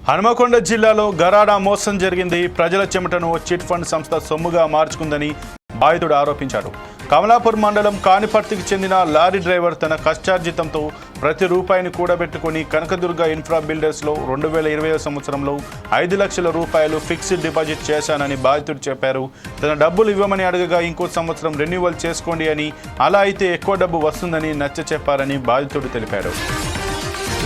హనుమకొండ జిల్లాలో గరాడా మోసం జరిగింది. ప్రజల చెమటను చిట్ ఫండ్ సంస్థ సొమ్ముగా మార్చుకుందని బాధితుడు ఆరోపించాడు. కమలాపూర్ మండలం కానిపర్తికి చెందిన లారీ డ్రైవర్ తన కష్టార్జితంతో ప్రతి రూపాయిని కూడబెట్టుకుని కనకదుర్గ ఇన్ఫ్రా బిల్డర్స్లో 2020 సంవత్సరంలో 5 లక్షల రూపాయలు ఫిక్స్డ్ డిపాజిట్ చేశానని బాధితుడు చెప్పారు. తన డబ్బులు ఇవ్వమని అడగగా ఇంకో సంవత్సరం రెన్యువల్ చేసుకోండి అని, అలా అయితే ఎక్కువ డబ్బు వస్తుందని నచ్చ చెప్పారని బాధితుడు తెలిపాడు.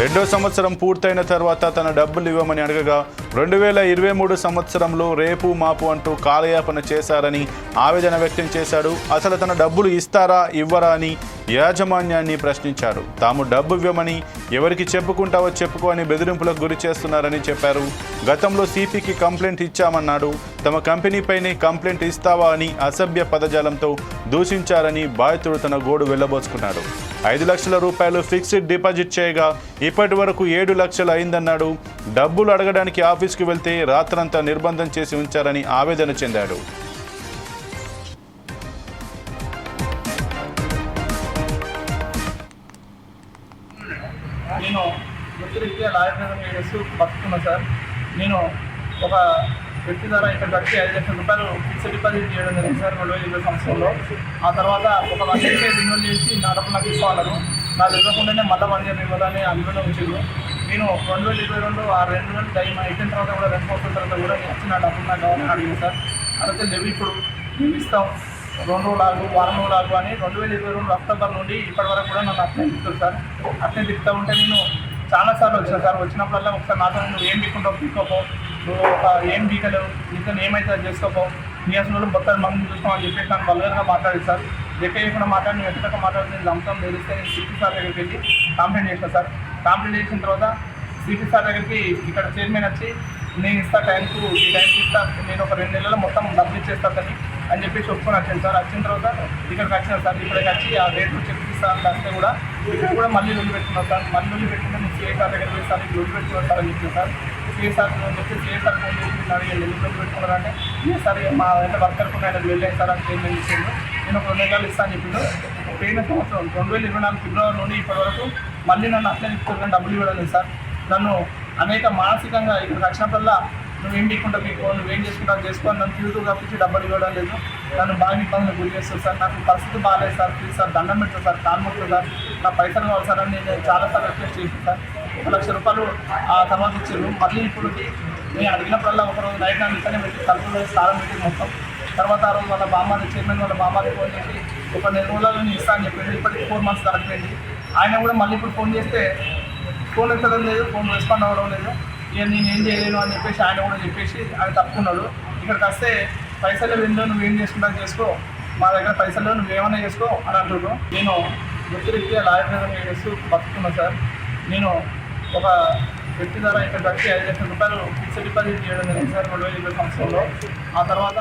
రెండో సంవత్సరం పూర్తయిన తర్వాత తన డబ్బులు ఇవ్వమని అడగగా 2023 సంవత్సరంలో రేపు మాపు అంటూ కాలయాపన చేశారని ఆవేదన వ్యక్తం చేశాడు. అసలు తన డబ్బులు ఇస్తారా ఇవ్వరా అని యాజమాన్యాన్ని ప్రశ్నించాడు. తాము డబ్బు ఇవ్వమని ఎవరికి చెప్పుకుంటావో చెప్పుకో అని బెదిరింపులకు గురి చేస్తున్నారని చెప్పారు. గతంలో సిపికి కంప్లైంట్ ఇచ్చామన్నాడు. తమ కంపెనీపైనే కంప్లైంట్ ఇస్తావా అని అసభ్య పదజాలంతో దూషించారని బాధితుడు తన గోడు వెళ్లబోసుకున్నాడు. 5 లక్షల రూపాయలు ఫిక్స్డ్ డిపాజిట్ చేయగా ఇప్పటి వరకు 7 లక్షలు అయిందన్నాడు. డబ్బులు అడగడానికి ఆఫీస్కి వెళ్తే రాత్రంతా నిర్బంధం చేసి ఉంచారని ఆవేదన చెందాడు. నేను వృత్తిరీత్యా లాయర్ చేస్తూ బతుకున్నా సార్. నేను ఒక వ్యక్తి ద్వారా ఇక్కడికి వచ్చి 5 లక్షల రూపాయలు ఫిక్స్డ్ డిపాజిట్ చేయడం జరిగింది సార్ 2020 సంవత్సరంలో. ఆ తర్వాత ఒక 1 ఇయర్ రెన్యువల్ చేసి నా డబ్బులు నాకు ఇవ్వాలను, నాకు ఇవ్వకుండానే మళ్ళీ 1 ఇయర్ ఇవ్వాలని అందులో ఉంచారు. నేను 2022 ఆ రెన్యువల్ టైం అయిపోయిన తర్వాత కూడా 2 సంవత్సరాల తర్వాత కూడా వచ్చి నా డబ్బులు నాకు కావాలని అడిగింది సార్. అడిగితే లేవు, ఇప్పుడు మేము ఇస్తాం 2 రోజులు ఆగు, వారం రోజులు ఆగు అని 2022 అక్టోబర్ నుండి ఇప్పటి వరకు కూడా నన్ను అట్లే తిప్పుతారు సార్. అట్లే తిప్పుతూ ఉంటే నేను చాలాసార్లు వచ్చినా సార్. వచ్చినప్పుడల్లా ఒకసారి నాతో నువ్వు ఏం బీకుంటావు బీకోపో, నువ్వు ఒక ఏం బీకలేవు, నీతో ఏమైతే చేసుకోపో, నీ అసలు మొత్తం మంది చూస్తాం అని చెప్పేసి నన్ను బలగరగా మాట్లాడేది సార్. లెక్క చేయకుండా మాట్లాడి నువ్వు ఎక్కడికి మాట్లాడితే నేను లంసం తెలిస్తే నేను సిపి సార్ దగ్గరికి వెళ్ళి కంప్లైంట్ చేసిన సార్. కంప్లైంట్ చేసిన తర్వాత సిపి సార్ దగ్గరికి ఇక్కడ చైర్మన్ వచ్చి నేను ఇస్తా టైంకు, ఈ టైంకి ఇస్తా, నేను ఒక 2 నెలల్లో మొత్తం డబ్బులు ఇచ్చేస్తాను అని చెప్పేసి ఒప్పుకొని వచ్చాను సార్. వచ్చిన తర్వాత ఇక్కడికి వచ్చిన సార్. ఇక్కడికి వచ్చి ఆ రేట్లు చెప్పిస్తాను వస్తే కూడా ఇక్కడ కూడా మళ్ళీ లొల్లి పెట్టుకున్నాను సార్. మళ్ళీ లొల్లి పెట్టుకుంటే నేను సిఐ సార్ దగ్గర సార్ లొల్లి పెట్టుకున్నాను సార్ అని చెప్పాను సార్. సిఐ సార్ అని చెప్పి సిఐ సార్ ఫోన్ చేసి అడిగాను లొల్లి పెట్టుకున్నారంటే సార్ మా అయితే వర్కర్ కూడా ఆయన వెళ్ళాను సార్ అని పేమెంట్ చేసిండు. నేను ఒక 2 నెలలు ఇస్తాను చెప్పిండు. పోయిన సంవత్సరం 2024 ఫిబ్రవరి నుండి ఇప్పటి వరకు మళ్ళీ నన్ను అట్లే ఇస్తున్నాను, డబ్బులు ఇవ్వడం లేదు సార్. నన్ను అనేక మానసికంగా ఇక్కడికి వచ్చినప్పుడల్లా నువ్వేం బీకుంటా బీకో, నువ్వేం చేసుకుంటావు చేసుకో, నన్ను తిరుగుతూ కప్పించి డబ్బులు ఇవ్వడం లేదు. నన్ను బాగా ఇబ్బందులు గురి చేస్తుంది సార్. నాకు పరిస్థితి బాగాలేదు సార్. ప్లీజ్ సార్ దండం పెడతాను సార్, కాలు మొక్కుతుంది సార్, నా పైసలు కావాలి సార్ అని నేను చాలాసార్లు రిక్వెస్ట్ చేసాను సార్. 1 లక్ష రూపాయలు ఆ తర్వాత ఇచ్చారు. మళ్ళీ ఇప్పుడు నేను అడిగినప్పుడల్లా ఒకరోజు నైట్ నన్ను ఇక్కడనే పెట్టి తలుపులో స్థానం పెట్టి మొత్తం. తర్వాత ఆ రోజు వాళ్ళ బామ్మాది చైర్మన్ వాళ్ళ బామ్మాది ఫోన్ చేసి ఒక 2 రోజుల్లో నేను ఇస్తాను అని చెప్పాడు. ఇప్పటికి 4 months దాటిపోయింది. ఆయన కూడా మళ్ళీ ఇప్పుడు ఫోన్ చేస్తే ఫోన్ ఎత్తడం లేదు, ఫోన్ రెస్పాండ్ అవ్వడం లేదు. ఇక నేను ఏం చేయలేను అని చెప్పేసి ఆయన కూడా చెప్పేసి ఆయన తప్పుకున్నాడు. ఇక్కడికి వస్తే పైసలు విందో నువ్వేం చేసుకుంటా చేసుకో, మా దగ్గర పైసలు నువ్వేమైనా చేసుకో అని అంటున్నాడు. నేను వృత్తిరీత్యా లాయర్ చేస్తూ బతుకున్నా సార్. నేను ఒక వ్యక్తి ద్వారా ఇక్కడికి వచ్చి 5 లక్షల రూపాయలు ఫిక్స్డ్ డిపాజిట్ చేయడం జరిగింది సార్ 2020 సంవత్సరంలో. ఆ తర్వాత